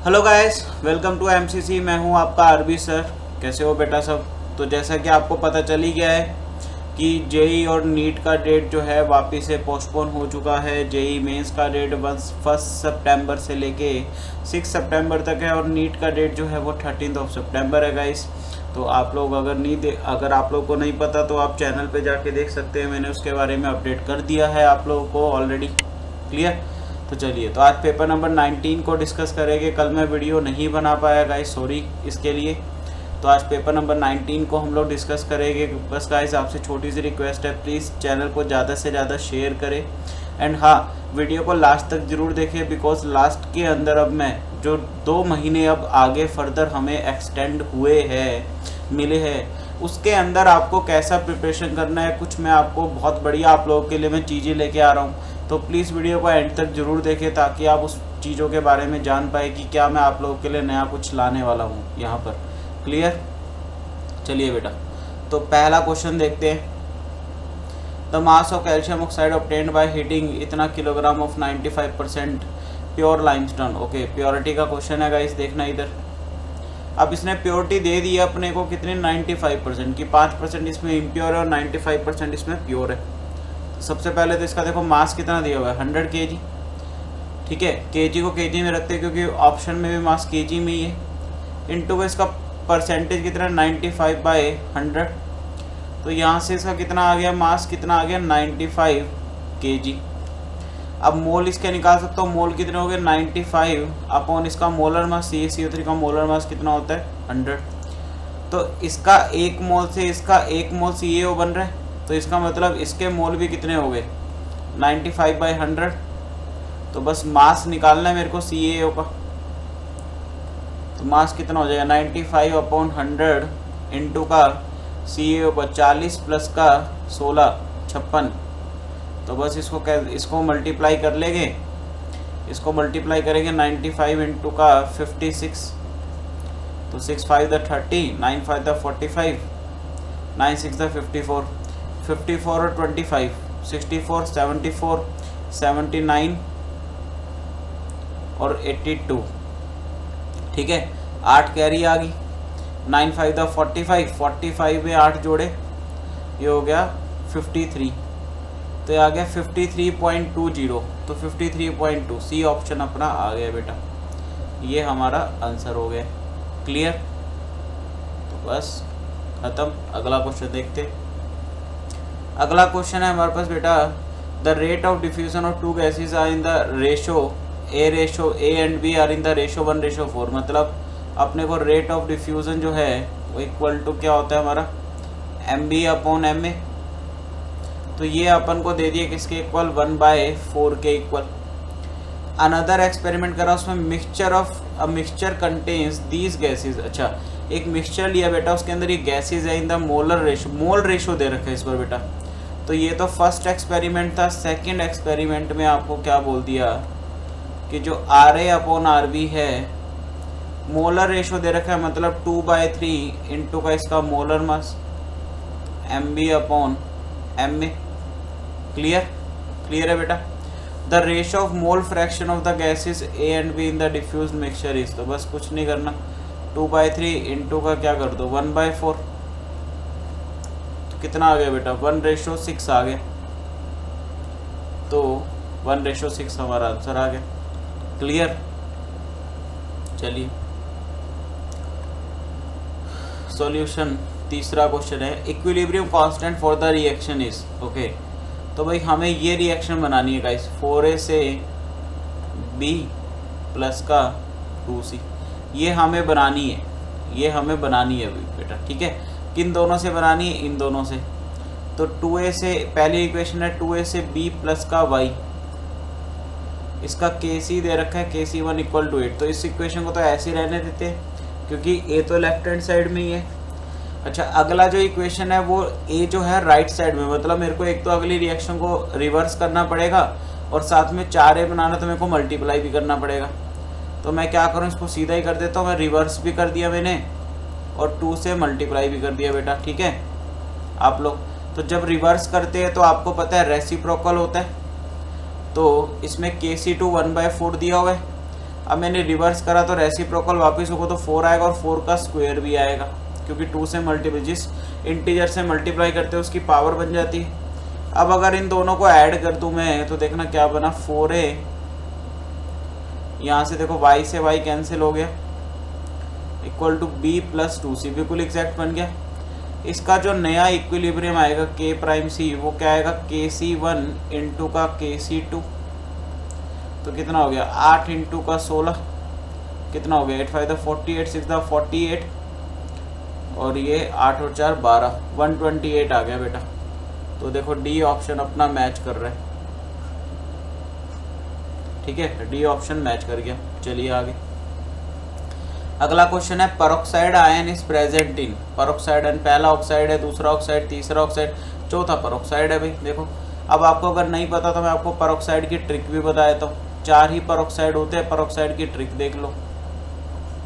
Hello guys, welcome to MCC. मैं हूं आपका आरबी सर। कैसे हो बेटा सब? तो जैसा कि आपको पता चल ही गया है कि जेई और नीट का डेट जो है वापस से पोस्टपोन हो चुका है। जेई मेंस का डेट 1 सितंबर से लेके 6 सितंबर तक है और नीट का डेट जो है वो 13 सितंबर है गाइस। तो आप लोग अगर आप लोग को नहीं पता तो आप चैनल पे जाके देख सकते हैं। मैंने उसके बारे में अपडेट कर दिया है आप लोगों को ऑलरेडी। क्लियर? तो चलिए, तो आज पेपर नंबर 19 को डिस्कस करेंगे। कल मैं वीडियो नहीं बना पाया गाइस, सॉरी इसके लिए। तो आज पेपर नंबर 19 को हम लोग डिस्कस करेंगे। बस गाइस आपसे छोटी सी रिक्वेस्ट है, प्लीज़ चैनल को ज़्यादा से ज़्यादा शेयर करें एंड हाँ, वीडियो को लास्ट तक ज़रूर देखें बिकॉज लास्ट के अंदर अब मैं जो 2 महीने अब आगे फर्दर हमें एक्सटेंड हुए हैं मिले हैं उसके अंदर आपको कैसा प्रिपरेशन करना है, कुछ मैं आपको बहुत बढ़िया आप लोगों के लिए मैं चीज़ें लेके आ रहा हूँ। तो प्लीज़ वीडियो को एंड तक ज़रूर देखें ताकि आप उस चीज़ों के बारे में जान पाए कि क्या मैं आप लोगों के लिए नया कुछ लाने वाला हूँ यहाँ पर। क्लियर? चलिए बेटा, तो पहला क्वेश्चन देखते हैं। The mass of calcium oxide obtained by heating इतना kilogram of 95% pure limestone. Okay, purity का क्वेश्चन है गाइस, देखना इधर। अब इसने प्योरिटी दे दी है अपने को कितने, 95% की। 5% इसमें इम्प्योर है और 95% इसमें प्योर है। सबसे पहले तो इसका देखो मास कितना दिया हुआ है, 100 kg। ठीक है, केजी को केजी में रखते हैं क्योंकि ऑप्शन में भी मास केजी में ही है। इनटू इसका परसेंटेज कितना, 95/100। तो यहाँ से इसका कितना आ गया, मास कितना आ गया, 95 kg। अब मोल इसके निकाल सकता हूँ, मोल कितने हो गए, 95 अपॉन इसका मोलर मास CaCO3 का मोलर मास कितना होता है, 100। तो इसका 1 मोल से इसका 1 मोल CaO बन रहा है, तो इसका मतलब इसके मोल भी कितने हो गए, 95/100। तो बस मास निकालना है मेरे को CaO का। तो मास कितना हो जाएगा, 95/100 इंटू का CaO का 40 प्लस का 16 56। तो बस इसको मल्टीप्लाई कर लेंगे, इसको मल्टीप्लाई करेंगे 95 इंटू का 56। तो 6 5 द 30, 9 5 द 45, 9 6 द 54, 54 और 25 64, 74 79 और 82। ठीक है, 8 कैरी आ गई। 9 5 द 45, 45 में 8 जोड़े, ये हो गया 53। तो ये आ गया 53.20। तो 53.2 सी ऑप्शन अपना आ गया बेटा, ये हमारा आंसर हो गया। क्लियर? तो बस खत्म। अगला क्वेश्चन देखते हैं। अगला क्वेश्चन है हमारे पास बेटा, the rate of diffusion of 2 gases are in the ratio A and B are in the ratio 1:4। मतलब अपने को रेट ऑफ डिफ्यूजन जो है वो इक्वल टू क्या होता है हमारा, MB/MA। तो ये अपन को दे दिए किसके इक्वल, 1/4 के इक्वल। अनदर एक्सपेरिमेंट करा, उसमें मिक्सचर कंटेन्स दीज गैसेज। अच्छा, एक मिक्सचर लिया बेटा, उसके अंदर ये गैसेज है in the molar ratio, mole ratio दे रखा है इस पर बेटा। तो ये तो फर्स्ट एक्सपेरिमेंट था। सेकंड एक्सपेरिमेंट में आपको क्या बोल दिया कि जो RA/RB है, मोलर रेशो दे रखा है, मतलब 2/3 इंटू का इसका molar mass MB/MA। Clear? Clear है बेटा। The ratio of mole fraction of the gases A and B in the diffuse mixture is. तो बस कुछ नहीं करना, 2/3 इंटू का क्या कर दो, 1/4। तो कितना आ गया बेटा, 1:6 आ गया। तो 1:6 हमारा आंसर आ गया। क्लियर? चलिए सॉल्यूशन। तीसरा क्वेश्चन है, equilibrium constant for the reaction is. Okay, तो भाई हमें ये रिएक्शन बनानी है गाइस, 4A से B प्लस का 2C। ये हमें बनानी है, ये हमें बनानी है बेटा। ठीक है, किन दोनों से बनानी है, इन दोनों से। तो 2A से, पहली इक्वेशन है 2A से B प्लस का Y। इसका KC दे रखा है, KC1 = 8। तो इस इक्वेशन को तो ऐसे ही रहने देते हैं क्योंकि A तो लेफ्ट हैंड साइड में ही है। अच्छा, अगला जो इक्वेशन है वो A जो है राइट साइड में, मतलब मेरे को एक तो अगली रिएक्शन को रिवर्स करना पड़ेगा और साथ में 4A बनाना तो मेरे को मल्टीप्लाई भी करना पड़ेगा। तो मैं क्या करूँ, इसको सीधा ही कर देता हूँ। मैं रिवर्स भी कर दिया मैंने और 2 से मल्टीप्लाई भी कर दिया बेटा। ठीक है आप लोग, तो जब रिवर्स करते हैं तो आपको पता है रेसिप्रोकल होता है। तो इसमें KC2 1/4 दिया हुआ है, अब मैंने रिवर्स करा तो रेसिप्रोकल वापस होगा तो 4 आएगा और 4 का स्क्वायर भी आएगा, क्योंकि 2 से मल्टीप्लाई, जिस इंटीजर से मल्टीप्लाई करते हैं उसकी पावर बन जाती है। अब अगर इन दोनों को ऐड कर दूं मैं तो देखना क्या बना, 4a, यहाँ से देखो y से y कैंसिल हो गया, equal to b plus 2c, बिल्कुल एग्जैक्ट बन गया। इसका जो नया इक्विलिब्रियम आएगा k प्राइम c, वो क्या आएगा, kc1 इंटू का kc2, तो कितना हो गया 8 इंटू का 16, कितना हो गया 8 5 48, 6 48, और ये 8 और 4 12, 128 आ गया बेटा। तो देखो डी ऑप्शन अपना मैच कर रहा है, ठीक है, डी ऑप्शन मैच कर गया। चलिए आगे अगला क्वेश्चन है, peroxide ion is present in, peroxide ion पहला ऑक्साइड है, दूसरा ऑक्साइड, तीसरा ऑक्साइड, चौथा पेरोक्साइड है भाई। देखो अब आपको अगर नहीं पता तो मैं आपको पेरोक्साइड की ट्रिक भी बता देता हूँ। 4 ही पेरोक्साइड होते हैं, पेरोक्साइड की ट्रिक देख लो,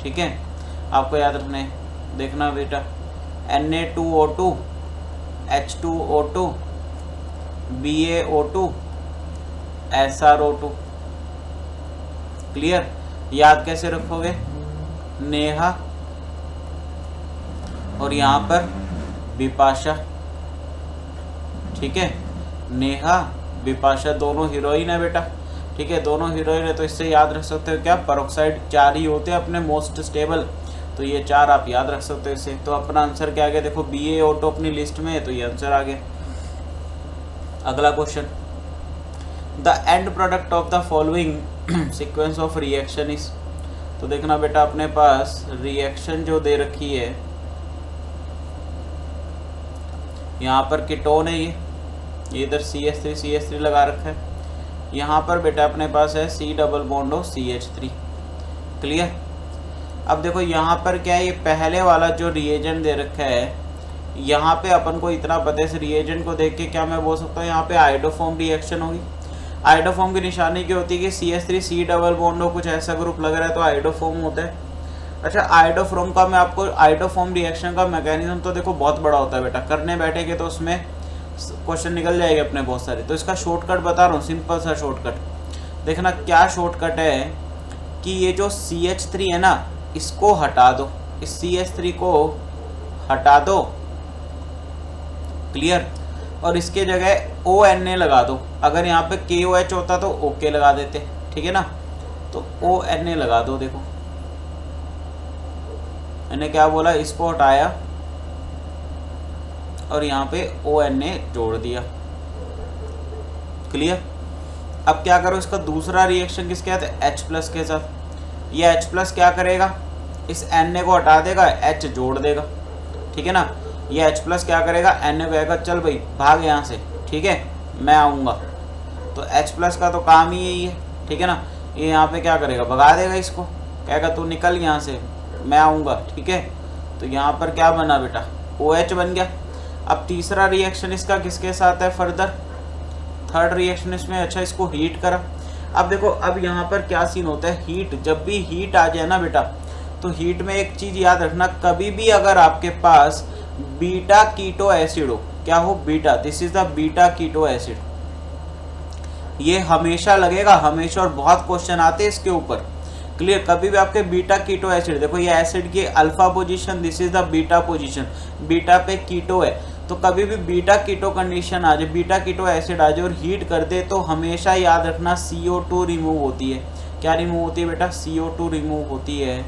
ठीक है, आपको याद रखने, देखना बेटा, Na2O2, H2O2, BaO2, SrO2, clear. याद कैसे रखोगे, नेहा और यहाँ पर बिपाशा, ठीक है, नेहा बिपाशा दोनों हीरोइन है बेटा, ठीक है, दोनों हीरोइन है, तो इससे याद रख सकते हो क्या, पेरोक्साइड 4 ही होते हैं अपने मोस्ट स्टेबल, तो ये 4 आप याद रख सकते हो इससे। तो अपना आंसर क्या आ गया, देखो BaO2 अपनी लिस्ट में है, तो ये आंसर आ गया। अगला question, the end product of the following sequence of reaction is, तो देखना बेटा अपने पास रिएक्शन जो दे रखी है, यहाँ पर कीटोन है, ये इधर CH3 लगा रखा है, यहाँ पर बेटा अपने पास है C डबल बॉन्ड और CH3, क्लियर। अब देखो यहाँ पर क्या है, ये पहले वाला जो रिएजेंट दे रखा है, यहाँ पे अपन को इतना पता है, इस रिएजेंट को देख के क्या मैं बोल सकता हूँ, यहाँ पे आइडोफॉर्म रिएक्शन होगी। आइडोफॉर्म की निशानी क्या होती है कि CH3 C डबल बॉन्ड हो, कुछ ऐसा ग्रुप लग रहा है तो आइडोफॉर्म होता है। अच्छा, आइडोफॉर्म का मैं आपको, आइडोफॉर्म रिएक्शन का मैकेनिज्म तो देखो बहुत बड़ा होता है बेटा, करने बैठेंगे तो उसमें क्वेश्चन निकल जाएंगे अपने बहुत सारे। तो इसका शॉर्टकट बता रहा हूँ, सिंपल सा शॉर्टकट, देखना क्या शॉर्टकट है कि ये जो CH3 है ना, इसको हटा दो, इस CH3 को हटा दो, क्लियर, और इसके जगह ONA लगा दो। अगर यहाँ पे KOH होता तो OK लगा देते, ठीक है ना, तो ONA लगा दो। देखो मैंने क्या बोला, इसको हटाया और यहाँ पे ONA जोड़ दिया, क्लियर। अब क्या करो, इसका दूसरा रिएक्शन किसके साथ, H+ के साथ। ये H+ क्या करेगा, इस Na को हटा देगा, H जोड़ देगा, ठीक है ना। ये H+ क्या करेगा, Na कहेगा चल भाई भाग यहाँ से, ठीक है, मैं आऊँगा। तो H+ का तो काम ही यही है, ठीक है ना। ये यहाँ पे क्या करेगा, भगा देगा इसको, कहेगा तू निकल यहाँ से, मैं आऊँगा, ठीक है। तो यहाँ पर क्या बना बेटा, OH बन गया। अब तीसरा रिएक्शन इसका किसके साथ है, फर्दर थर्ड रिएक्शन इसमें, अच्छा इसको हीट करा। अब देखो अब यहाँ पर क्या सीन होता है, हीट, जब भी हीट आ जाए ना बेटा, तो हीट में एक चीज़ याद रखना, कभी भी अगर आपके पास बीटा कीटो एसिड हो, क्या हो, beta, this is the beta keto acid, ये हमेशा लगेगा, हमेशा, और बहुत क्वेश्चन आते हैं इसके ऊपर, क्लियर। कभी भी आपके बीटा कीटो एसिड, देखो ये एसिड की alpha position, this is the beta position, beta पे कीटो है, तो कभी भी बीटा कीटो कंडीशन आ जाए, बीटा कीटो एसिड आ जाए और हीट कर दे, तो हमेशा याद रखना CO2 रिमूव होती है। क्या रिमूव होती है बेटा, CO2 रिमूव होती है।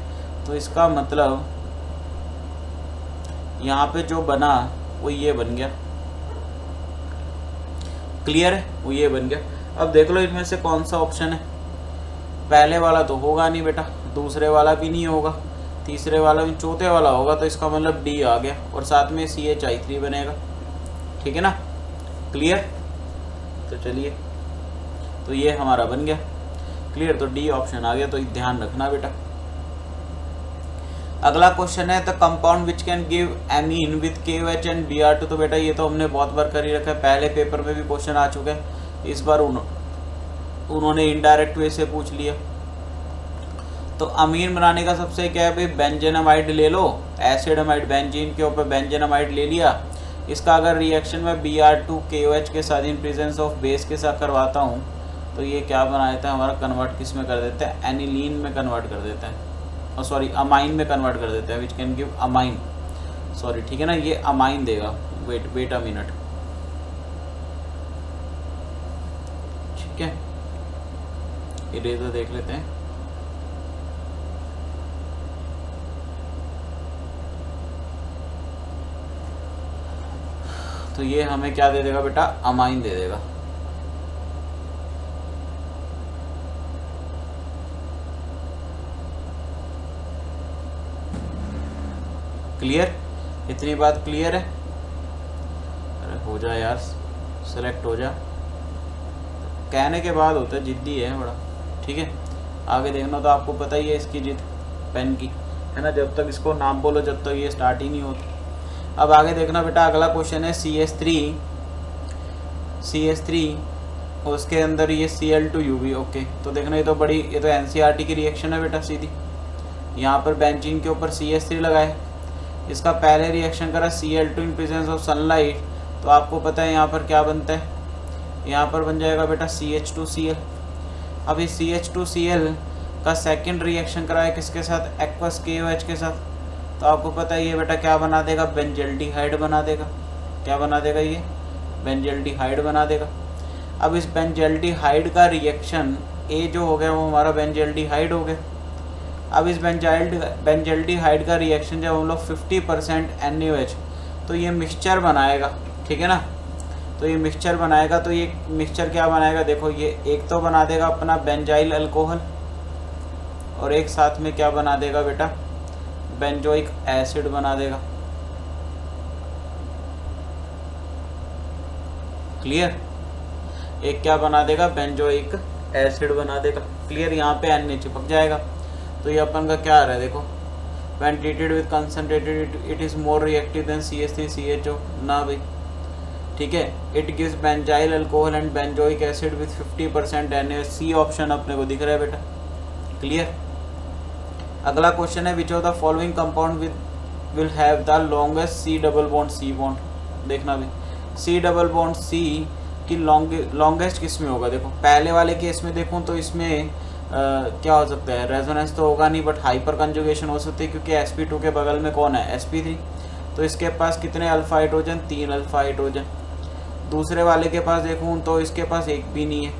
तो इसका मतलब यहाँ पे जो बना वो ये बन गया, क्लियर है, वो ये बन गया। अब देख लो इनमें से कौन सा ऑप्शन है, पहले वाला तो होगा नहीं बेटा, दूसरे वाला भी नहीं होगा, तीसरे वाला भी, चौथे वाला होगा, तो इसका मतलब डी आ गया, और साथ में CH3 बनेगा, ठीक है ना, क्लियर। तो चलिए, तो ये हमारा बन गया, क्लियर, तो डी ऑप्शन आ गया, तो ध्यान रखना बेटा। अगला क्वेश्चन है, the compound which can give amine with KOH and Br2, तो बेटा ये तो हमने बहुत बार कर ही रखा है, पहले पेपर में भी क्वेश्चन आ चुका है, इस बार उन्होंने इनडायरेक्ट वे से पूछ लिया। तो अमीन बनाने का सबसे क्या है भाई, बेंजेनामाइड ले लो, एसिड अमाइड, बेंजीन के ऊपर बेंजेनामाइड ले लिया, इसका अगर रिएक्शन में Br2 KOH के साथ इन प्रेजेंस ऑफ बेस के साथ करवाता हूँ तो ये क्या बना देता है हमारा, कन्वर्ट किस में कर देता है, एनिलीन में कन्वर्ट कर देता है, और सॉरी अमाइन में कन्वर्ट कर देता है, which can give amine, sorry ठीक है ना, ये अमाइन देगा। वेट अ मिनट, ठीक है, इरेजर देख लेते हैं। तो ये हमें क्या दे देगा बेटा, अमाइन दे देगा। क्लियर, इतनी बात क्लियर है? अरे हो जा यार, सेलेक्ट हो जा, कहने के बाद होता है, जिद्दी है बड़ा, ठीक है। आगे देखना तो आपको पता ही है इसकी जिद पेन की, है ना, जब तक इसको नाम बोलो जब तक ये स्टार्ट ही नहीं होती। अब आगे देखना बेटा, अगला क्वेश्चन है CH3 उसके अंदर ये Cl2UV। ओके, तो देखना ये तो NCERT की रिएक्शन है बेटा सीधी। यहाँ पर बेंजीन के ऊपर CH3 लगाए, इसका पहले रिएक्शन करा Cl2 in presence of sunlight, तो आपको पता है यहाँ पर क्या बनता है, यहाँ पर बन जाएगा बेटा CH2Cl। अब इस CH2Cl का सेकंड रिएक्शन करा है किसके साथ, एक्वस KOH के साथ, तो आपको पता है ये बेटा क्या बना देगा, बेंजल्डिहाइड बना देगा। क्या बना देगा ये, बेंजल्डिहाइड बना देगा। अब इस बेंजल्डिहाइड का रिएक्शन ए जो हो गया वो हमारा बेंजल्डिहाइड हो गया। अब इस बेंजल्डिहाइड का रिएक्शन जब हम लोग 50% NaOH, तो ये मिक्सचर बनाएगा, ठीक है ना। तो ये मिक्सचर बनाएगा, तो ये मिक्सचर क्या बनाएगा, देखो ये एक तो बना देगा अपना बेंजाइल अल्कोहल, और एक साथ में क्या बना देगा बेटा, बेंजोइक एसिड बना देगा। क्लियर, एक क्या बना देगा, बेंजोइक एसिड बना देगा। क्लियर, यहाँ पे Na चिपक जाएगा। तो ये अपन का क्या आ रहा है देखो, when treated with concentrated it is more reactive than CH3CHO ना भाई, ठीक है। It gives benzyl alcohol and benzoic acid with 50% NaOH। C option अपने को दिख रहा है बेटा। क्लियर, अगला क्वेश्चन है, which of the following compound will have the longest C double bond C bond. देखना भी C डबल बॉन्ड C की लॉन्गेस्ट किस में होगा, देखो पहले वाले केस में देखूं तो इसमें क्या हो सकता है, रेजोनेंस तो होगा नहीं, बट हाइपर कंजुगेशन हो सकती है, क्योंकि sp2 के बगल में कौन है, sp3, तो इसके पास कितने अल्फा हाइड्रोजन, 3 अल्फा हाइड्रोजन। दूसरे वाले के पास देखूं तो इसके पास एक भी नहीं है,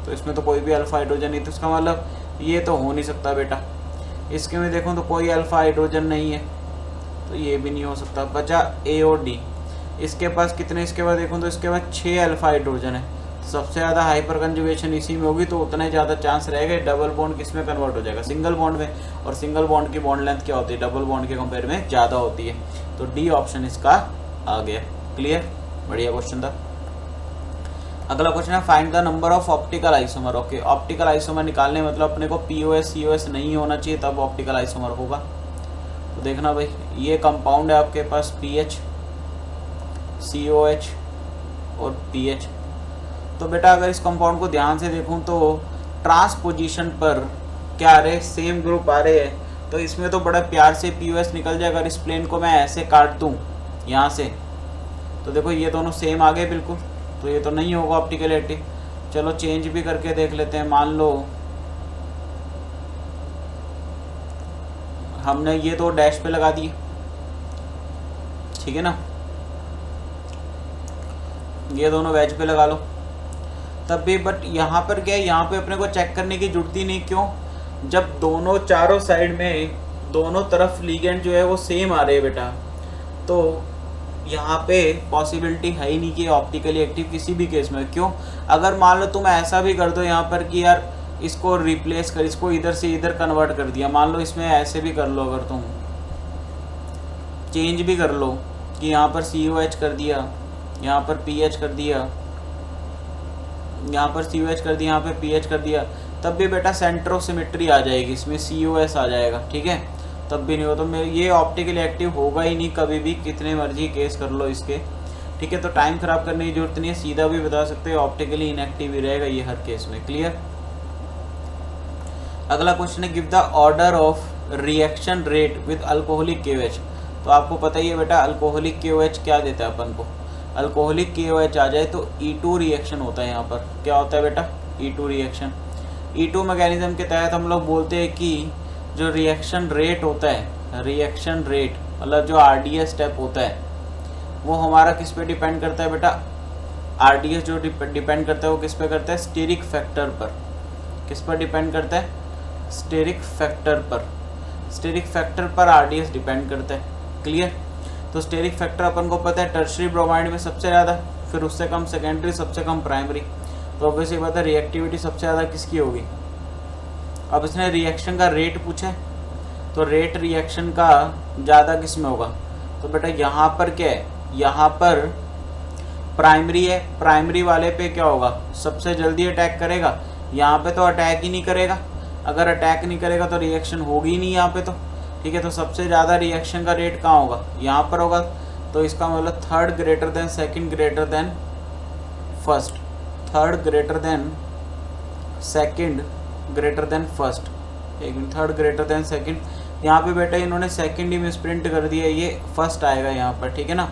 तो इसमें तो कोई भी अल्फा हाइड्रोजन नहीं, तो इसका मतलब ये तो हो नहीं सकता बेटा। इसके में देखूं तो कोई अल्फा हाइड्रोजन नहीं है, तो ये भी नहीं हो सकता। बचा A और D, इसके पास कितने, इसके बाद देखूं तो इसके पास 6 अल्फा हाइड्रोजन है, तो सबसे ज़्यादा हाइपर कंजुगेशन इसी में होगी, तो उतना ही ज़्यादा चांस रहेगा डबल बॉन्ड किस में कन्वर्ट हो जाएगा, सिंगल बॉन्ड में। और सिंगल बॉन्ड की बॉन्ड लेंथ क्या होती है, डबल बॉन्ड के कंपेयर में ज़्यादा होती है, तो D ऑप्शन इसका आ गया। क्लियर, बढ़िया क्वेश्चन था। अगला क्वेश्चन है, find the number of optical isomer. Okay, optical isomer निकालने मतलब अपने को POS COS नहीं होना चाहिए, तब ऑप्टिकल आइसोमर होगा। तो देखना भाई, ये कंपाउंड है आपके पास PH, COH और PH। तो बेटा अगर इस कंपाउंड को ध्यान से देखूं तो ट्रांसपोजिशन पर क्या आ रहे हैं, सेम ग्रुप आ रहे हैं, तो इसमें तो बड़ा प्यार से POS निकल जाएगा। अगर इस प्लेन को मैं ऐसे काट दूं यहाँ से, तो देखो ये दोनों सेम आ गए बिल्कुल, तो ये तो नहीं होगा ऑप्टिकल एक्टिव। चलो चेंज भी करके देख लेते हैं, मान लो हमने ये दो डैश पे लगा दिए, ठीक है ना, ये दोनों वेज पे लगा लो तब भी, बट यहाँ पर क्या है, यहाँ पे अपने को चेक करने की जरूरत ही नहीं। क्यों, जब दोनों चारों साइड में दोनों तरफ लिगेंड जो है वो सेम आ रहे हैं बेटा, तो यहाँ पे पॉसिबिलिटी है ही नहीं कि ऑप्टिकली एक्टिव किसी भी केस में। क्यों, अगर मान लो तुम ऐसा भी कर दो यहाँ पर कि यार इसको रिप्लेस कर, इसको इधर से इधर कन्वर्ट कर दिया, मान लो इसमें ऐसे भी कर लो, अगर तुम चेंज भी कर लो कि यहाँ पर COH कर दिया, यहाँ पर PH कर दिया, यहाँ पर COH कर दिया, यहाँ पे PH कर दिया, तब भी बेटा सेंटर ऑफ सिमेट्री आ जाएगी, इसमें COS आ जाएगा, ठीक है, तब भी नहीं हो। तो ये ऑप्टिकली एक्टिव होगा ही नहीं कभी भी, कितने मर्जी केस कर लो इसके, ठीक है। तो टाइम खराब करने की जरूरत नहीं है, सीधा भी बता सकते हैं ऑप्टिकली इनएक्टिव ही रहेगा ये हर केस में। क्लियर, अगला क्वेश्चन है, give the order of reaction rate with alcoholic KOH। तो आपको पता ही है बेटा अल्कोहलिक KOH क्या देता है अपन को, अल्कोहलिक KOH आ जाए तो E2 रिएक्शन होता है। यहाँ पर क्या होता है बेटा, E2 रिएक्शन। E2 मैकेनिज्म के तहत हम लोग बोलते हैं कि जो रिएक्शन रेट होता है, रिएक्शन रेट मतलब जो RDS स्टेप होता है वो हमारा किस पे डिपेंड करता है बेटा? RDS जो डिपेंड करता है वो किस पे करता है? स्टेरिक फैक्टर पर। किस पर डिपेंड करता है? स्टेरिक फैक्टर पर। स्टेरिक फैक्टर पर RDS डिपेंड करता है। क्लियर? तो स्टेरिक फैक्टर अपन को पता है टर्शरी ब्रोमाइड में सबसे ज़्यादा, फिर उससे कम सेकेंडरी, सबसे कम प्राइमरी। तो ऑब्वियसली बात है रिएक्टिविटी सबसे ज़्यादा किसकी होगी? अब इसने रिएक्शन का रेट पूछा है, तो रेट रिएक्शन का ज़्यादा किस में होगा? तो बेटा यहाँ पर क्या है? यहाँ पर प्राइमरी है, प्राइमरी वाले पे क्या होगा? सबसे जल्दी अटैक करेगा। यहाँ पे तो अटैक ही नहीं करेगा। अगर अटैक नहीं करेगा तो रिएक्शन होगी ही नहीं यहाँ पे तो। ठीक है, तो सबसे ज़्यादा रिएक्शन का रेट कहाँ होगा? यहाँ पर होगा। तो इसका मतलब third greater than second greater than first, third greater than second greater than first. एक minute, third greater than second. यहाँ पे बेटा इन्होंने सेकंड ही मिसप्रिंट कर दिया, ये फर्स्ट आएगा यहाँ पर। ठीक है ना,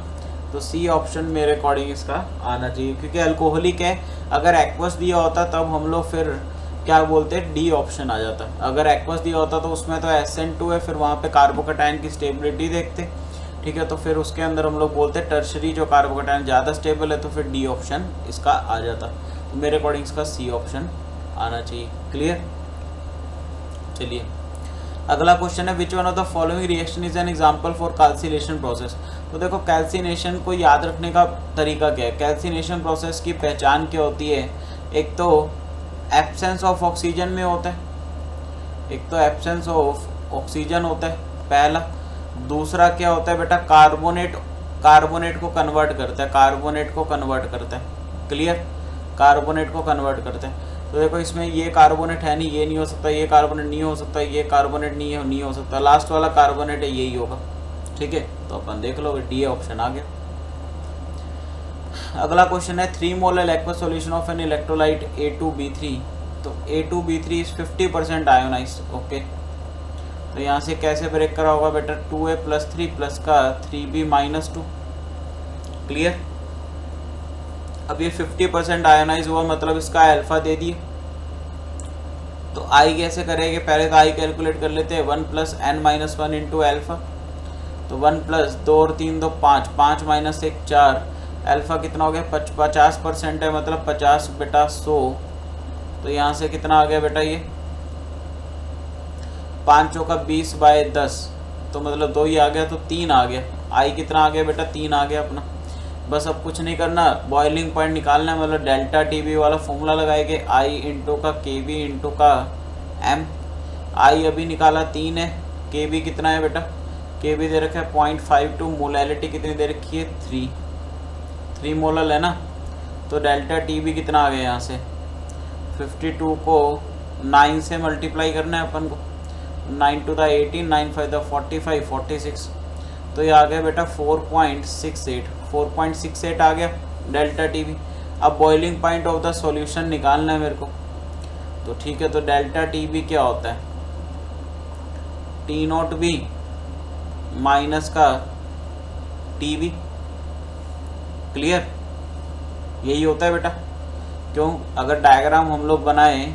तो सी ऑप्शन मेरे अकॉर्डिंग इसका आना चाहिए, क्योंकि अल्कोहलिक है। अगर एक्वस दिया होता तब हम लोग फिर क्या बोलते हैं? डी ऑप्शन आ जाता। अगर एक्वस दिया होता तो उसमें तो SN2 है, फिर वहाँ पे कार्बोकैटायन की स्टेबिलिटी देखते। ठीक है, तो फिर उसके अंदर हम लोग बोलते हैं टर्शरी जो कार्बोकैटायन ज़्यादा स्टेबल है, तो फिर डी ऑप्शन इसका आ जाता। तो मेरे अकॉर्डिंग इसका सी ऑप्शन आना चाहिए। क्लियर? चलिए अगला क्वेश्चन है, which one of the following reaction is an example for calcination process. तो देखो कैल्सिनेशन को याद रखने का तरीका क्या है? कैल्सिनेशन प्रोसेस की पहचान क्या होती है? एक तो एब्सेंस ऑफ ऑक्सीजन में होता है, एक तो एब्सेंस ऑफ ऑक्सीजन होता है पहला। दूसरा क्या होता है बेटा? कार्बोनेट को कन्वर्ट करता है, कार्बोनेट को कन्वर्ट करता है। क्लियर? कार्बोनेट को कन्वर्ट करता है। तो देखो इसमें ये कार्बोनेट है नहीं, ये नहीं हो सकता, ये कार्बोनेट नहीं हो सकता, ये कार्बोनेट नहीं हो सकता, लास्ट वाला कार्बोनेट है, यही होगा। ठीक है, तो अपन देख लो डी ऑप्शन आ गया। अगला क्वेश्चन है, 3 molar aqueous solution of an electrolyte A2B3। तो A2B3 इज 50% आयोनाइज्ड। ओके, तो यहाँ से कैसे ब्रेक करा होगा बेटा? 2A+3 प्लस का 3B-2। क्लियर? अब ये 50% आयोनाइज हुआ, मतलब इसका अल्फा दे दिए। तो आई कैसे करेंगे? पहले तो आई कैलकुलेट कर लेते हैं। 1 + n-1 इंटू अल्फा। तो 1 + 2 और 3 तो 5, 5 - 1 4। अल्फा कितना हो गया? 50% है, मतलब 50 बेटा 100। तो यहाँ से कितना आ गया बेटा? ये 5 चौका 20/10, तो मतलब 2 ही आ गया, तो 3 आ गया। आई कितना आ गया बेटा? 3 आ गया अपना। बस अब कुछ नहीं करना, बॉइलिंग पॉइंट निकालना है, मतलब डेल्टा TB वाला फॉर्मूला लगाएंगे। आई इंटू का KB इंटू का M। आई अभी निकाला 3 है, KB कितना है बेटा? KB दे रखा है 0.52, मोलैलिटी कितनी दे रखी है? 3 मोलर है ना। तो डेल्टा TB कितना आ गया? यहाँ से 52 को 9 से मल्टीप्लाई करना है अपन को। 9 × 18, 9 × 5 = 45, 46। तो ये आ गया बेटा 4.68 आ गया डेल्टा TB। अब boiling point of the solution निकालना है मेरे को। तो ठीक है, तो डेल्टा TB क्या होता है? T0B माइनस का TB। क्लियर? यही होता है बेटा। क्यों? अगर डायग्राम हम लोग बनाएं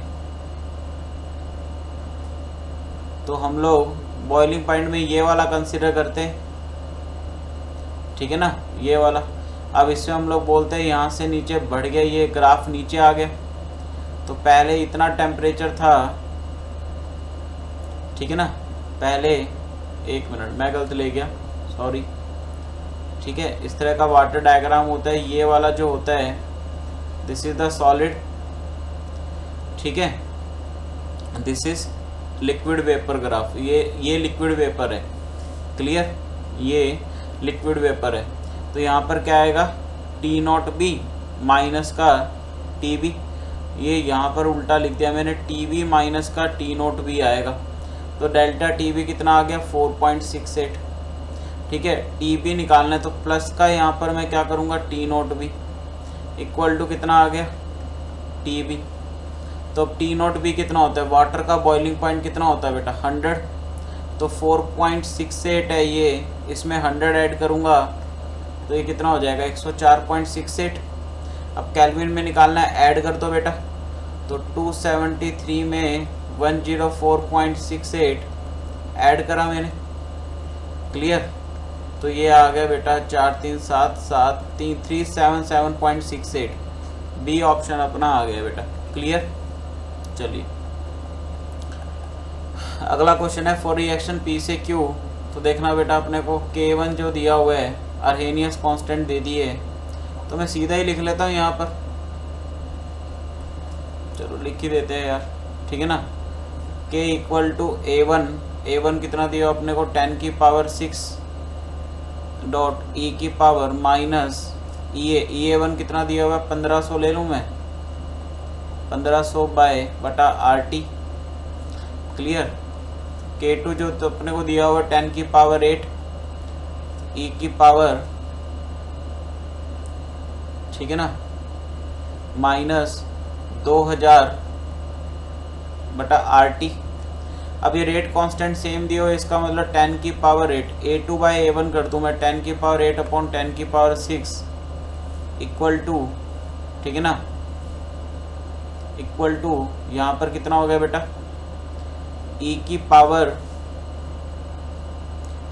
तो हम लोग बॉइलिंग पॉइंट में ये वाला कंसीडर करते हैं। ठीक है ना, ये वाला। अब इससे हम लोग बोलते हैं यहाँ से नीचे बढ़ गया, ये ग्राफ नीचे आ गया। तो पहले इतना टेम्परेचर था, ठीक है ना, पहले 1 मिनट मैं गलत ले गया, सॉरी। ठीक है, इस तरह का वाटर डायग्राम होता है। ये वाला जो होता है, दिस इज द सॉलिड। ठीक है, this is liquid vapour graph. ये लिक्विड वेपर है। क्लियर? ये लिक्विड वेपर है। तो यहाँ पर क्या आएगा? T0B माइनस का TB। ये यहाँ पर उल्टा लिख दिया मैंने, TB माइनस का T0B आएगा। तो डेल्टा TB कितना आ गया? 4.68। ठीक है, TB निकालना है तो प्लस का यहाँ पर मैं क्या करूँगा? T0B इक्वल टू कितना आ गया? TB। तो अब T0B कितना होता है? वाटर का बॉइलिंग पॉइंट कितना होता है बेटा? 100। तो 4.68 है ये, इसमें 100 ऐड करूँगा तो ये कितना हो जाएगा? 104.68। अब केल्विन में निकालना है, ऐड कर दो बेटा। तो 273 में 104.68 ऐड करा मैंने, क्लियर। तो ये आ गया बेटा 4377 बी ऑप्शन अपना आ गया बेटा, क्लियर। चलिए अगला क्वेश्चन है फॉर रिएक्शन पी से क्यू। तो देखना बेटा अपने को K1 जो दिया हुआ है अर्हेनियस कांस्टेंट दे दिए, तो मैं सीधा ही लिख लेता हूँ यहाँ पर, चलो लिख ही देते हैं यार, ठीक है ना। K इक्वल टू A1 कितना दिया अपने को 10 की पावर 6 डॉट E की पावर माइनस EA1 कितना दिया हुआ है 1500 ले लूँ मैं, 1500 बाय बटा RT, क्लियर। K2 जो तो अपने को दिया हुआ 10 की पावर 8 E की पावर, ठीक है ना, माइनस 2000 बटा RT। अब ये रेट कांस्टेंट सेम दिया हो, इसका मतलब 10 की पावर 8 A2 बाई A1 कर दूँ मैं, 10 की पावर 8 अपॉन 10 की पावर 6 इक्वल टू, ठीक है ना, इक्वल टू यहाँ पर कितना हो गया बेटा E की पावर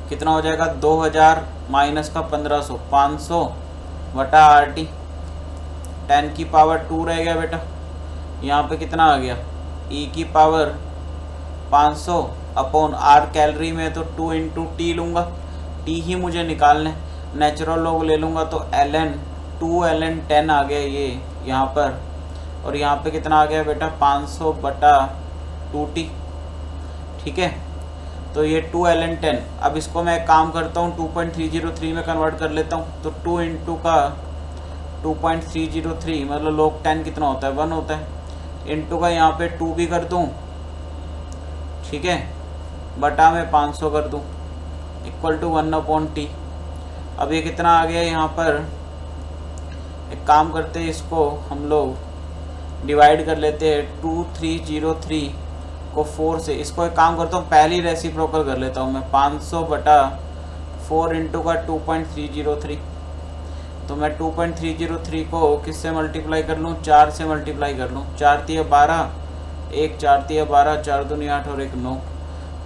कितना हो जाएगा 2000 माइनस का 1500 500 बटा RT, 10 की पावर 2 रह गया बेटा, यहाँ पे कितना आ गया E की पावर 500 अपॉन R कैलोरी में तो 2 इंटू T लूँगा, T ही मुझे निकालना है, नेचुरल लॉग ले लूँगा तो ln 2 ln 10 आ गया ये यहाँ पर, और यहाँ पे कितना आ गया बेटा 500 बटा 2T, ठीक है। तो ये 2 ln 10, अब इसको मैं एक काम करता हूँ 2.303 में कन्वर्ट कर लेता हूँ, तो 2 इंटू का 2.303 मतलब log 10 कितना होता है 1 होता है, इंटू का यहाँ पे 2 भी कर दूँ, ठीक है, बटा में 500 कर दूँ इक्वल टू 1/T। अब ये कितना आ गया यहाँ पर, एक काम करते हैं इसको हम लोग डिवाइड कर लेते हैं 2303 को 4 से, इसको एक काम करता हूँ पहली रेसिप्रोकल कर लेता हूँ मैं, 500 बटा 4 इंटू का 2.303, तो मैं 2.303 को किससे मल्टीप्लाई कर लूँ 4 से मल्टीप्लाई कर लूँ, 4 तिया 12 1 4 तिया 12 4 दूनी 8 और 1 9,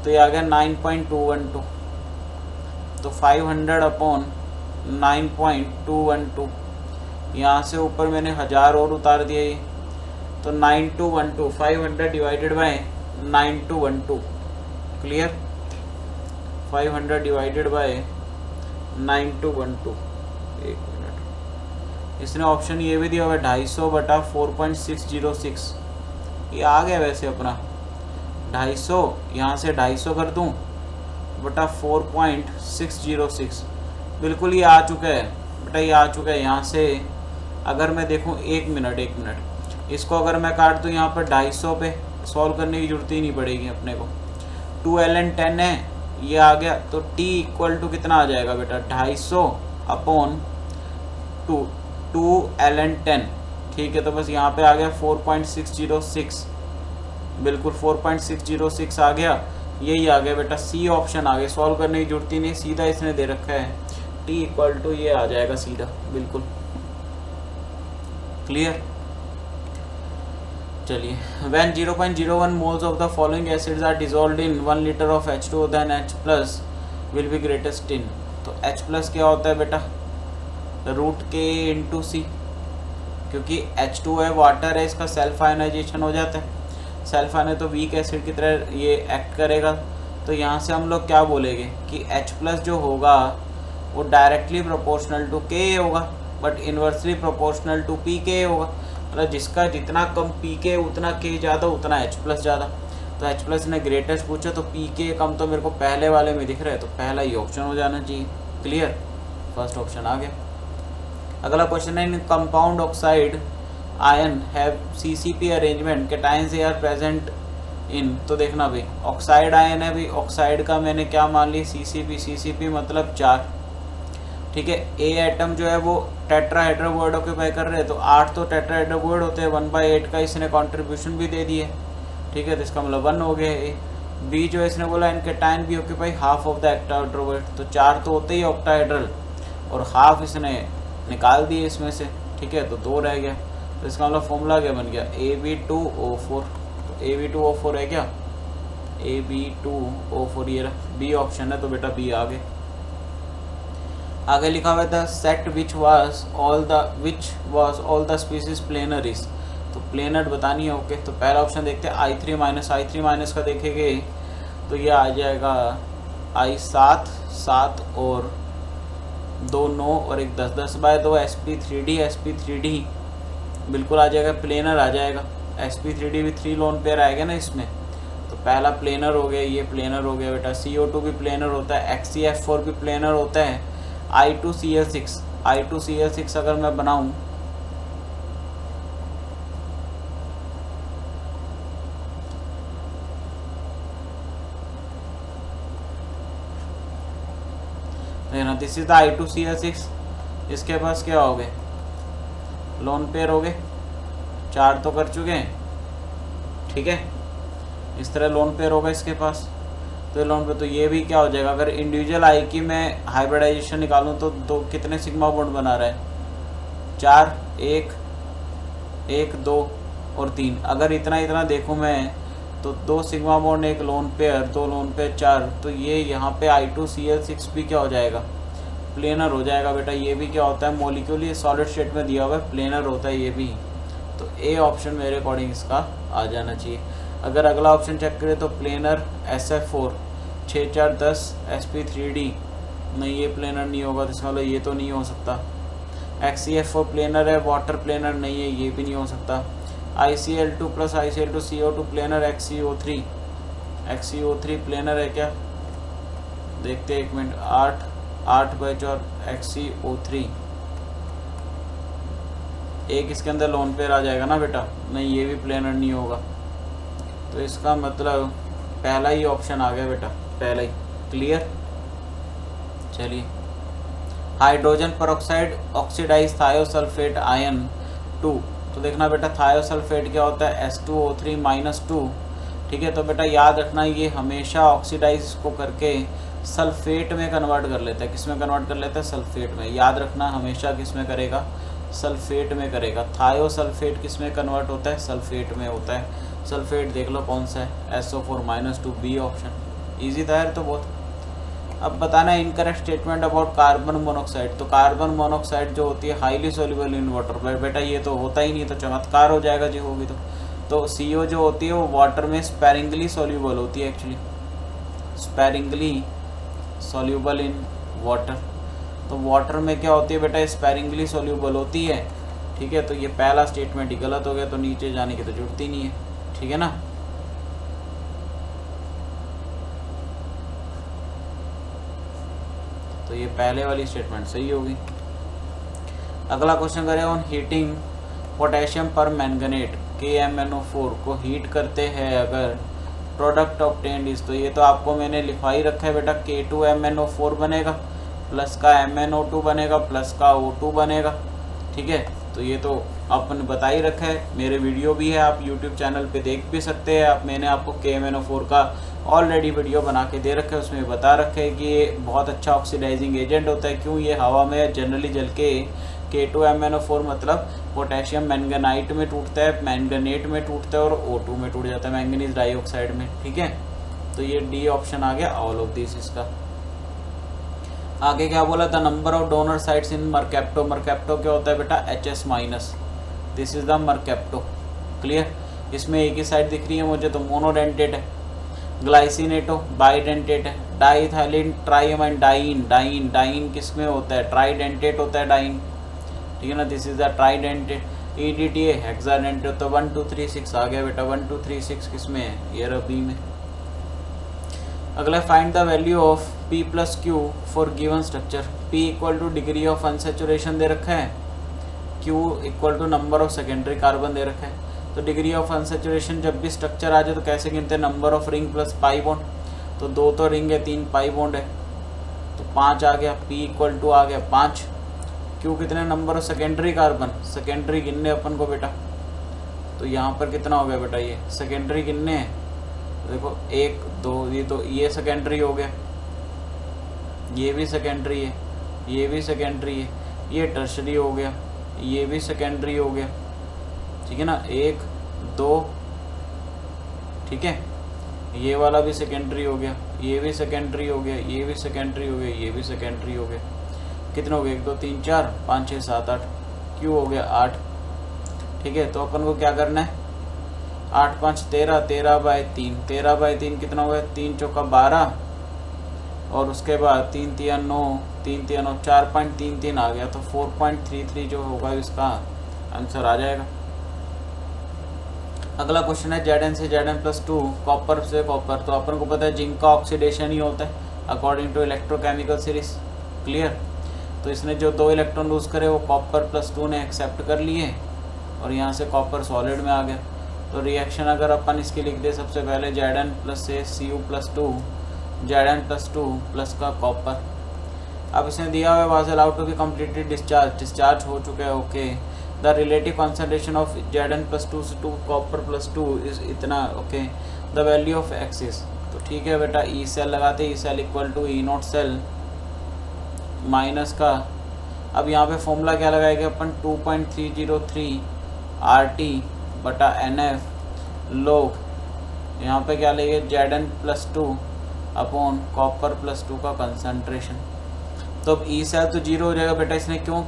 तो ये आ गया 9.212, तो 500 अपॉन 9.212, यहाँ से ऊपर मैंने 1000 और उतार दिया ये, तो 9212 500 divided by 9212, clear, 500 divided by 9212, एक मिनट, इसने ऑप्शन ये भी दिया हुआ है 250 बटा 4.606, ये आ गया वैसे अपना 250, यहाँ से 250 कर दूँ बटा 4.606, बिल्कुल ये आ चुका है बेटा, ये आ चुका है। यहाँ से अगर मैं देखूँ एक मिनट, इसको अगर मैं काट दूँ यहाँ पर 250 पे, सॉल्व करने की जरूरत ही नहीं पड़ेगी अपने को, 2 ln 10 है ये आ गया, तो T इक्वल टू कितना आ जाएगा बेटा 250 अपॉन 2 ln 10, ठीक है। तो बस यहाँ पे आ गया 4.606, बिल्कुल 4.606 आ गया, यही आ गया बेटा, सी ऑप्शन आ गया, सॉल्व करने की जरूरत ही नहीं, सीधा इसने दे रखा है T इक्वल टू ये आ जाएगा सीधा, बिल्कुल क्लियर। चलिए when 0.01 moles of the following acids are dissolved in 1 liter of H2O then H plus will be greatest in, तो H plus क्या होता है बेटा √K इंटू सी, क्योंकि H2O है वाटर है, इसका सेल्फ आयनाइजेशन हो जाता है, सेल्फ आयन तो वीक एसिड की तरह ये एक्ट करेगा, तो यहाँ से हम लोग क्या बोलेंगे कि H प्लस जो होगा वो डायरेक्टली प्रोपोर्शनल टू K होगा, but inversely proportional to PK होगा, मतलब जिसका जितना कम PK उतना K ज़्यादा उतना H प्लस ज़्यादा, तो H प्लस ने ग्रेटेस्ट पूछा तो PK कम तो मेरे को पहले वाले में दिख रहा है, तो पहला ही ऑप्शन हो जाना चाहिए, क्लियर, फर्स्ट ऑप्शन आ गया। अगला क्वेश्चन है in compound oxide ion have CCP arrangement cations are present in, तो देखना भाई ऑक्साइड आयन है भाई, ऑक्साइड का मैंने क्या मान लिया CCP मतलब 4, ठीक है। ए एटम जो है वो टेट्राहेड्रोवर्ड ऑक्यूपाई कर रहे हैं, तो 8 तो टेट्राहेड्रोवर्ड होते हैं, 1/8 का इसने कंट्रीब्यूशन भी दे दिए, ठीक है, तो इसका मतलब 1 हो गया है। बी जो है इसने बोला इनके टाइन भी ऑक्यूपाई हाफ ऑफ द एक्टाहेड्रोवर्ड, तो 4 तो होते ही ऑक्टाहेड्रल और हाफ इसने निकाल दिए इसमें से, ठीक है, तो 2 रह गया। तो इसका मतलब फॉर्मूला क्या बन गया, AB2O4। तो AB2O4 है क्या, AB2O4 ये बी ऑप्शन है, तो बेटा बी आगे लिखा हुआ था set which was all the species planar is. तो प्लेनर बतानी है। ओके, तो पहला ऑप्शन देखते हैं I3 माइनस का देखेंगे तो ये आ जाएगा I7 7 और 2 9 और 1 10 10 बाय 2 sp3d बिल्कुल आ जाएगा, प्लेनर आ जाएगा। sp3d भी 3 लोन पेयर आएगा ना इसमें, तो पहला प्लेनर हो गया, ये प्लेनर हो गया बेटा। CO2 भी प्लेनर होता है, XCF4 भी प्लेनर होता है। I2Cl6 अगर मैं बनाऊं देखना, दिस इज द I2Cl6। इसके पास क्या हो गए, लोन पेयर हो गए, 4 तो कर चुके हैं, ठीक है। इस तरह लोन पेयर होगा इसके पास, तो लोन पे, तो ये भी क्या हो जाएगा, अगर इंडिविजुअल आई की मैं हाइब्रिडाइजेशन निकालूं तो दो कितने सिग्मा बॉन्ड बना रहा है, 4 1 1 2 और 3। अगर इतना देखूं मैं तो 2 sigma bond 1 lone pair 2 lone pair 4, तो ये यहाँ पे I2Cl6 भी क्या हो जाएगा, प्लेनर हो जाएगा बेटा। ये भी क्या होता है, मॉलिक्यूल ये सॉलिड स्टेट में दिया हुआ है, प्लेनर होता है ये भी। तो ए ऑप्शन मेरे अकॉर्डिंग इसका आ जाना चाहिए। अगर अगला ऑप्शन चेक करें तो प्लेनर SF4 6 4 10 sp3d, नहीं ये प्लेनर नहीं होगा, तो इसका मतलब ये तो नहीं हो सकता। XCF4 प्लेनर है, वाटर प्लेनर नहीं है, ये भी नहीं हो सकता। ICl2 plus ICl2CO2 planar, XCO3 planar है क्या, देखते 1 मिनट। 8 बाई 4 XCO3, एक इसके अंदर लोन पेयर आ जाएगा ना बेटा, नहीं ये भी प्लेनर नहीं होगा। तो इसका मतलब पहला ही ऑप्शन आ गया बेटा, पहला ही। क्लियर, चलिए। Hydrogen peroxide oxidise thiosulphate ion 2, तो देखना बेटा थायोसल्फेट क्या होता है, H2O3-2, ठीक है। तो बेटा याद रखना ये हमेशा ऑक्सीडाइज को करके सल्फेट में कन्वर्ट कर लेता है। किस में कन्वर्ट कर लेता है, सल्फेट में। याद रखना हमेशा किस में करेगा, सल्फेट में करेगा। थायोसल्फेट किस में कन्वर्ट होता है, सल्फेट में होता है। सल्फेट देख लो कौन सा है, SO4-2, बी ऑप्शन। इजी था यार तो बहुत। अब बताना है incorrect statement about carbon monoxide. तो कार्बन मोनोक्साइड जो होती है हाईली सोल्यूबल इन वाटर, बेटा ये तो होता ही नहीं, तो चमत्कार हो जाएगा जी होगी तो CO जो होती है वो वाटर में स्पेरिंगली सोल्यूबल होती है, actually sparingly soluble in water. तो वाटर में क्या होती है बेटा, स्पेरिंगली सोल्यूबल होती है, ठीक है। तो ये पहला स्टेटमेंट ही गलत हो गया, तो नीचे जाने की तो जरूरत ही नहीं है, ठीक है ना। तो ये पहले वाली स्टेटमेंट सही होगी। अगला क्वेश्चन करें, ऑन हीटिंग पोटेशियम पर मैंगनेट KMnO4 को हीट करते हैं अगर प्रोडक्ट ऑब्टेन्ड इज, तो ये तो आपको मैंने लिखवा ही रखा है बेटा, K2MnO4 बनेगा, प्लस का MnO2 बनेगा, प्लस का O2 बनेगा, ठीक है। तो ये तो आपने बता ही रखा है, मेरे वीडियो भी है, आप YouTube चैनल पे देख भी सकते हैं। आप मैंने आपको KMnO4 का ऑलरेडी वीडियो बना के दे रखा है, उसमें बता रखा है कि ये बहुत अच्छा ऑक्सीडाइजिंग एजेंट होता है। क्यों, ये हवा में जनरली जल के K2MnO4 मतलब पोटेशियम मैंगनाइट में टूटता है, मैंगनेट में टूटता है और O2 में टूट जाता है, मैंगनीज डाइऑक्साइड में, ठीक है। तो ये डी ऑप्शन आ गया, ऑल ऑफ दिस इसका। आगे क्या बोला था, number of donor sites in mercapto. Mercapto क्या होता है बेटा, HS-, this is the mercapto. Clear, इसमें एक ही साइड दिख रही है मुझे, तो मोनोडेंटेट है। ग्लाइसिनेटो बाइडेंटेट है। डाइथाइलिन ट्राइअमाइन डाइन किस में होता है, ट्राइडेंटेट होता है डाइन, ठीक है ना। This is the tridentate. EDTA hexadentate. तो 1 2 3 6 आ गया बेटा, 1 2 3 6 किस में है, ये रहा बी में। अगला find the value of P+Q for given structure. P equal to degree of unsaturation दे रखा है, Q equal to number of secondary carbon दे रखा है। तो डिग्री ऑफ अनसेचुरेशन जब भी स्ट्रक्चर आ जाए तो कैसे गिनते हैं, number of ring plus pi bond. तो 2 तो रिंग है, 3 पाई बॉन्ड है, तो 5 आ गया। P इक्वल टू आ गया 5। Q कितने, number of secondary carbon, secondary गिनने अपन को बेटा। तो यहाँ पर कितना हो गया बेटा, ये सेकेंडरी गिनने हैं, देखो 1 2, ये तो ये सेकेंडरी हो गया, ये भी सेकेंडरी है, ये भी सेकेंडरी है, ये टर्शरी हो गया, ये भी सेकेंडरी हो गया, ठीक है ना, 1 2, ठीक है, ये वाला भी सेकेंडरी हो गया, ये भी सेकेंडरी हो गया, ये भी सेकेंडरी हो गया, ये भी सेकेंडरी हो गया। कितने हो गए, 1 2 3 4 5 6 7 8, क्यों हो गया 8, ठीक है। तो अपन को क्या करना है, 8 5 13, 13 बाई 3, 13 बाई 3 कितना हो गया, 3 चौका 12, और उसके बाद 3 3 9, 3 3 9, 4.33 आ गया। तो 4.33 जो होगा इसका आंसर आ जाएगा। अगला क्वेश्चन है Zn से Zn+2 कॉपर से कॉपर। तो अपन को पता है जिंक का ऑक्सीडेशन ही होता है according to electrochemical series, clear. तो इसने जो 2 इलेक्ट्रॉन लूज करे वो कॉपर+2 ने एक्सेप्ट कर लिए और यहाँ से कॉपर सॉलिड में आ गया। तो रिएक्शन अगर अपन इसकी लिख दे, सबसे पहले Zn+Cu+2, Zn+2 प्लस का कॉपर। अब इसने दिया हुआ है was allowed to be completely discharge हो चुका है, okay. The relative concentration of Zn+2 to copper is इतना, okay. The value of axis, तो ठीक है बेटा, ई सेल लगाते, E cell equal to E nought cell minus का, अब यहाँ पे फॉर्मूला क्या लगाएगा अपन, 2.303 RT बटा NF लोग, यहाँ पे क्या लेंगे Zn+2 अपॉन कॉपर+2 का कंसंट्रेशन। तो अब ई सेल तो जीरो हो जाएगा बेटा, इसने क्यों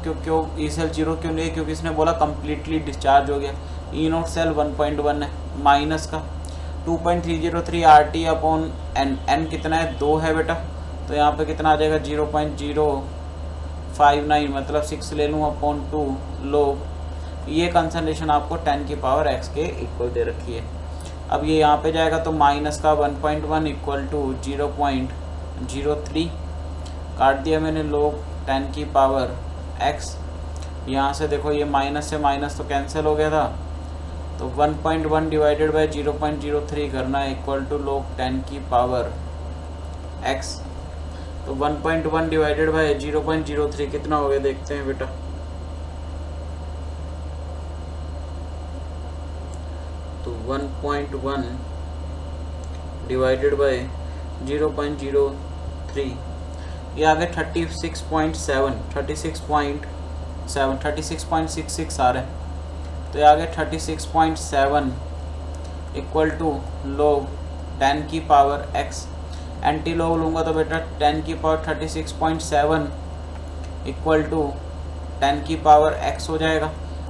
ई सेल जीरो क्यों लिए, क्योंकि इसने बोला कम्प्लीटली डिस्चार्ज हो गया। ई नॉट सेल 1.1 है, माइनस का 2.303 RT अपॉन N कितना है, 2 है बेटा। तो यहाँ पे कितना आ जाएगा 0.059, मतलब 6 ले लूँ अपॉन 2 लोग। ये कंसंट्रेशन आपको 10 की पावर x के इक्वल दे रखी है। अब ये यहाँ पे जाएगा तो माइनस का 1.1 इक्वल टू 0.03 काट दिया मैंने लोग 10 की पावर x। यहाँ से देखो ये माइनस से माइनस तो कैंसिल हो गया था, तो 1.1 डिवाइडेड बाई 0.03 करना है इक्वल टू लोग 10 की पावर x। तो 1.1 डिवाइडेड बाई 0.03 कितना हो गया देखते हैं बेटा, तो 1.1 डिवाइडेड बाई 0.03 ये आ गया 36.66 आ रहा है। तो ये आ गया 36.7 इक्वल टू लोग 10 की पावर x। एंटी लोग लूँगा तो बेटा 10 की पावर 36.7 इक्वल टू 10 की पावर x हो जाएगा।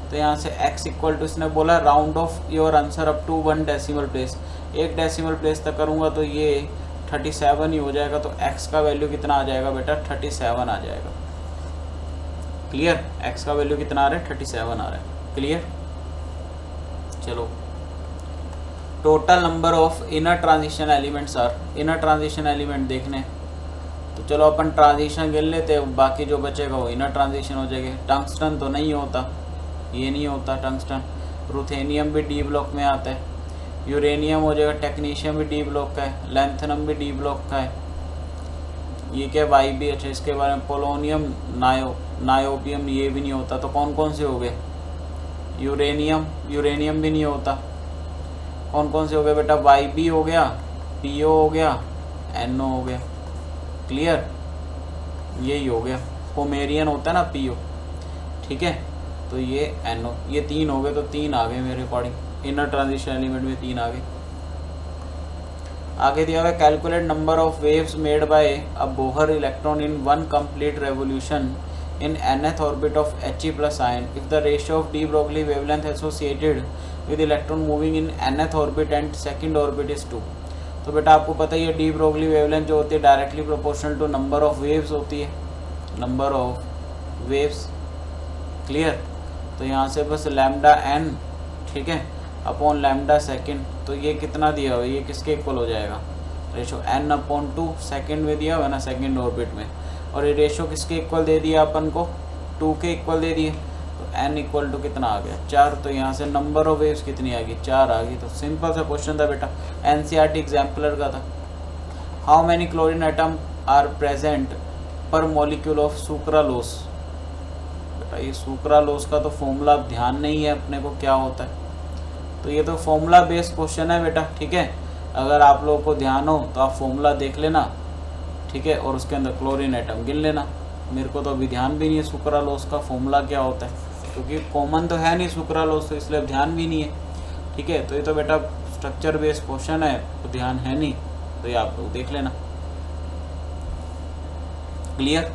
तो यहाँ से x इक्वल टू, इसने बोला round off your answer up to 1 decimal place, 1 decimal place तक करूँगा तो ये 37 ही हो जाएगा। तो x का वैल्यू कितना आ जाएगा बेटा, 37 आ जाएगा। क्लियर, x का वैल्यू कितना आ रहा है, 37 आ रहा है। क्लियर, चलो total number of inner transition elements are, inner transition element देखने, तो चलो अपन ट्रांजिशन गिन लेते हैं, बाकी जो बचेगा वो इनर ट्रांजिशन हो जाएगा। टंगस्टन तो नहीं होता, ये नहीं होता टंगस्टन। रुथेनियम भी डी ब्लॉक में आता है। यूरेनियम हो जाएगा, टेक्नीशियम भी डी ब्लॉक का है, लैंथनम भी डी ब्लॉक का है। ये क्या वाई भी, अच्छा इसके बारे में पोलोनियम, नायोबियम ये भी नहीं होता। तो कौन कौन से हो गए, यूरेनियम भी नहीं होता। कौन कौन से हो गए बेटा, वाई बी हो गया, पीओ हो गया, एनओ हो गया। क्लियर, यही हो गया। पोमेरियन होता है ना पीओ, ठीक है। तो ये एनओ, ये 3 हो गए, तो 3 आ गए मेरे अकॉर्डिंग, इनर ट्रांजिशन एलिमेंट में 3 आ गए। आगे दिया हुआ है calculate number of waves made by a Bohr electron in 1 complete revolution in nth orbit of He plus ion if the ratio of de Broglie wavelength associated with electron moving in nth orbit and second orbit is 2। तो बेटा आपको पता ही है de Broglie wavelength जो होती है directly proportional to number of waves होती है, नंबर ऑफ वेव्स। क्लियर, तो यहाँ से बस लैम्डा एन, ठीक है, अपॉन लैम्डा सेकेंड। तो ये कितना दिया हुआ है, ये किसके इक्वल हो जाएगा, रेशो n अपॉन 2 सेकेंड में दिया हुआ है ना, सेकेंड ऑर्बिट में। और ये रेशो किसके इक्वल दे दिया अपन को, 2 के इक्वल दे दिए। तो n इक्वल टू कितना आ गया, 4। तो यहाँ से नंबर ऑफ वेव्स कितनी आ गई, 4 आ गई। तो सिंपल सा क्वेश्चन था बेटा, NCERT एग्जाम्पलर का था। How many chlorine atom are present per molecule of sucralose. बेटा ये सुक्रालोस का तो फॉर्मूला ध्यान नहीं है अपने को क्या होता है, तो ये तो फॉर्मूला बेस्ड क्वेश्चन है बेटा, ठीक है। अगर आप लोगों को ध्यान हो तो आप फॉर्मूला देख लेना, ठीक है, और उसके अंदर क्लोरीन एटम गिन लेना। मेरे को तो अभी ध्यान भी नहीं है सुक्रालोस का फॉर्मूला क्या होता है। क्योंकि कॉमन तो है नहीं सुक्रालोस, तो इसलिए ध्यान भी नहीं है। ठीक है, तो ये तो बेटा स्ट्रक्चर बेस्ड क्वेश्चन है तो ध्यान है नहीं, तो ये आप लोग देख लेना। क्लियर?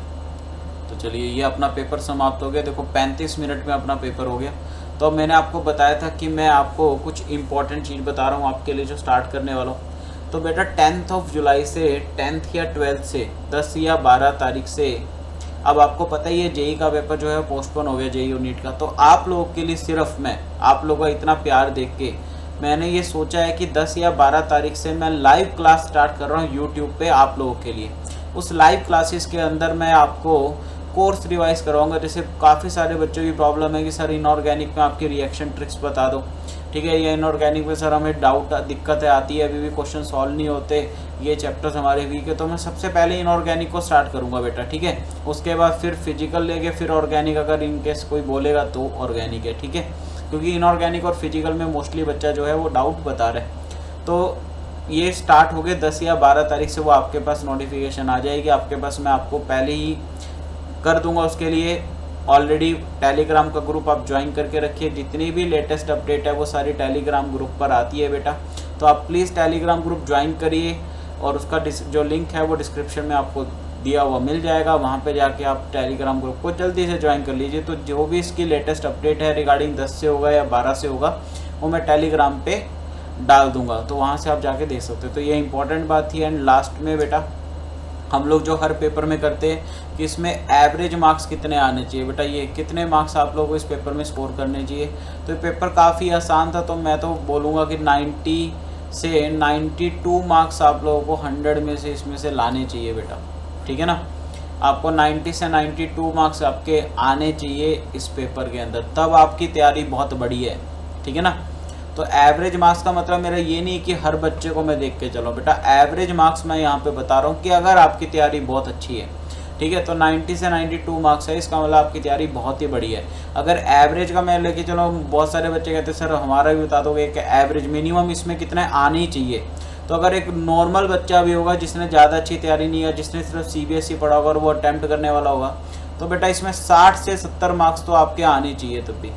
तो चलिए ये अपना पेपर समाप्त हो गया। देखो 35 मिनट में अपना पेपर हो गया। तो मैंने आपको बताया था कि मैं आपको कुछ इंपॉर्टेंट चीज़ बता रहा हूँ आपके लिए जो स्टार्ट करने वाला हूँ। तो बेटा 10 जुलाई से 10 या 12 से 10 या 12 तारीख से, अब आपको पता ही है जेई का पेपर जो है पोस्टपोन हो गया, जेई और नीट का। तो आप लोगों के लिए सिर्फ मैं आप लोगों का इतना प्यार देख के मैंने ये सोचा है कि 10 या 12 तारीख से मैं लाइव क्लास स्टार्ट कर रहा हूँ यूट्यूब पे आप लोगों के लिए। उस लाइव क्लासेस के अंदर मैं आपको कोर्स रिवाइज करवाऊंगा। जैसे काफ़ी सारे बच्चों की प्रॉब्लम है कि सर इनऑर्गेनिक में आपकी रिएक्शन ट्रिक्स बता दो, ठीक है, ये इनऑर्गेनिक में सर हमें डाउट दिक्कतें आती है, अभी भी क्वेश्चन सॉल्व नहीं होते, ये चैप्टर्स हमारे वीक है। तो मैं सबसे पहले इनऑर्गेनिक को स्टार्ट करूंगा बेटा, ठीक है। उसके बाद फिर फिजिकल लेके फिर ऑर्गेनिक, अगर इनकेस कोई बोलेगा तो ऑर्गेनिक है, ठीक है, क्योंकि इनऑर्गेनिक और फिजिकल में मोस्टली बच्चा जो है वो डाउट बता रहा है। तो ये स्टार्ट हो गए 10 या 12 तारीख से, वो आपके पास नोटिफिकेशन आ जाएगी आपके पास, मैं आपको पहले ही कर दूंगा। उसके लिए ऑलरेडी टेलीग्राम का ग्रुप आप ज्वाइन करके रखिए, जितनी भी लेटेस्ट अपडेट है वो सारी टेलीग्राम ग्रुप पर आती है बेटा। तो आप प्लीज़ टेलीग्राम ग्रुप ज्वाइन करिए, और उसका जो लिंक है वो डिस्क्रिप्शन में आपको दिया हुआ मिल जाएगा, वहाँ पे जाके आप टेलीग्राम ग्रुप को जल्दी से ज्वाइन कर लीजिए। तो जो भी इसकी लेटेस्ट अपडेट है रिगार्डिंग 10 से होगा या 12 से होगा, वो मैं टेलीग्राम पे डाल दूंगा, तो वहाँ से आप जाके देख सकते हो। तो ये इंपॉर्टेंट बात थी। एंड लास्ट में बेटा हम लोग जो हर पेपर में करते हैं कि इसमें एवरेज मार्क्स कितने आने चाहिए बेटा, ये कितने मार्क्स आप लोगों को इस पेपर में स्कोर करने चाहिए। तो ये पेपर काफ़ी आसान था, तो मैं तो बोलूँगा कि 90 से 92 मार्क्स आप लोगों को 100 में से इसमें से लाने चाहिए बेटा, ठीक है ना। आपको 90 से 92 मार्क्स आपके आने चाहिए इस पेपर के अंदर, तब आपकी तैयारी बहुत बड़ी है, ठीक है ना। तो एवरेज मार्क्स का मतलब मेरा ये नहीं कि हर बच्चे को मैं देख के चलो बेटा, एवरेज मार्क्स मैं यहाँ पे बता रहा हूँ कि अगर आपकी तैयारी बहुत अच्छी है, ठीक है, तो 90 से 92 मार्क्स है, इसका मतलब आपकी तैयारी बहुत ही बड़ी है। अगर एवरेज का मैं लेके चलो, बहुत सारे बच्चे कहते हैं सर हमारा भी बता दोगे कि एवरेज मिनिमम इसमें कितने आने ही चाहिए। तो अगर एक नॉर्मल बच्चा भी होगा जिसने ज़्यादा अच्छी तैयारी नहीं है, जिसने सिर्फ CBSE पढ़ा होगा और वो अटैम्प्ट करने वाला होगा, तो बेटा इसमें 60 से 70 मार्क्स तो आपके आने चाहिए। तब भी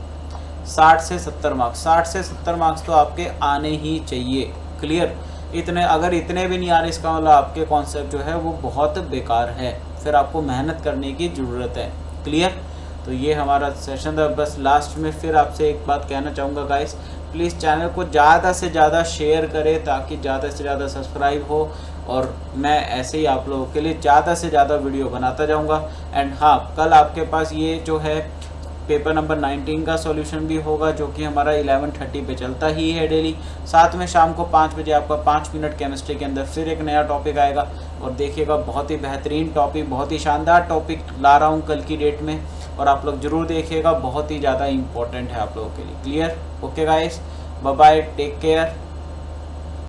60 से 70 मार्क्स तो आपके आने ही चाहिए। क्लियर? इतने अगर इतने भी नहीं आ रहे, इसका मतलब आपके कॉन्सेप्ट जो है वो बहुत बेकार है, फिर आपको मेहनत करने की ज़रूरत है। क्लियर? तो ये हमारा सेशन था। बस लास्ट में फिर आपसे एक बात कहना चाहूँगा गाइस, प्लीज़ चैनल को ज़्यादा से ज़्यादा शेयर करें ताकि ज़्यादा से ज़्यादा सब्सक्राइब हो, और मैं ऐसे ही आप लोगों के लिए ज़्यादा से ज़्यादा वीडियो बनाता जाऊँगा। एंड हाँ, कल आपके पास ये जो है पेपर नंबर 19 का सॉल्यूशन भी होगा, जो कि हमारा 11:30 पे चलता ही है डेली। साथ में शाम को 5 बजे आपका 5 मिनट केमिस्ट्री के अंदर फिर एक नया टॉपिक आएगा, और देखिएगा बहुत ही बेहतरीन टॉपिक, बहुत ही शानदार टॉपिक ला रहा हूँ कल की डेट में, और आप लोग ज़रूर देखिएगा, बहुत ही ज़्यादा इंपॉर्टेंट है आप लोगों के लिए। Clear? Okay guys, bye bye, take care.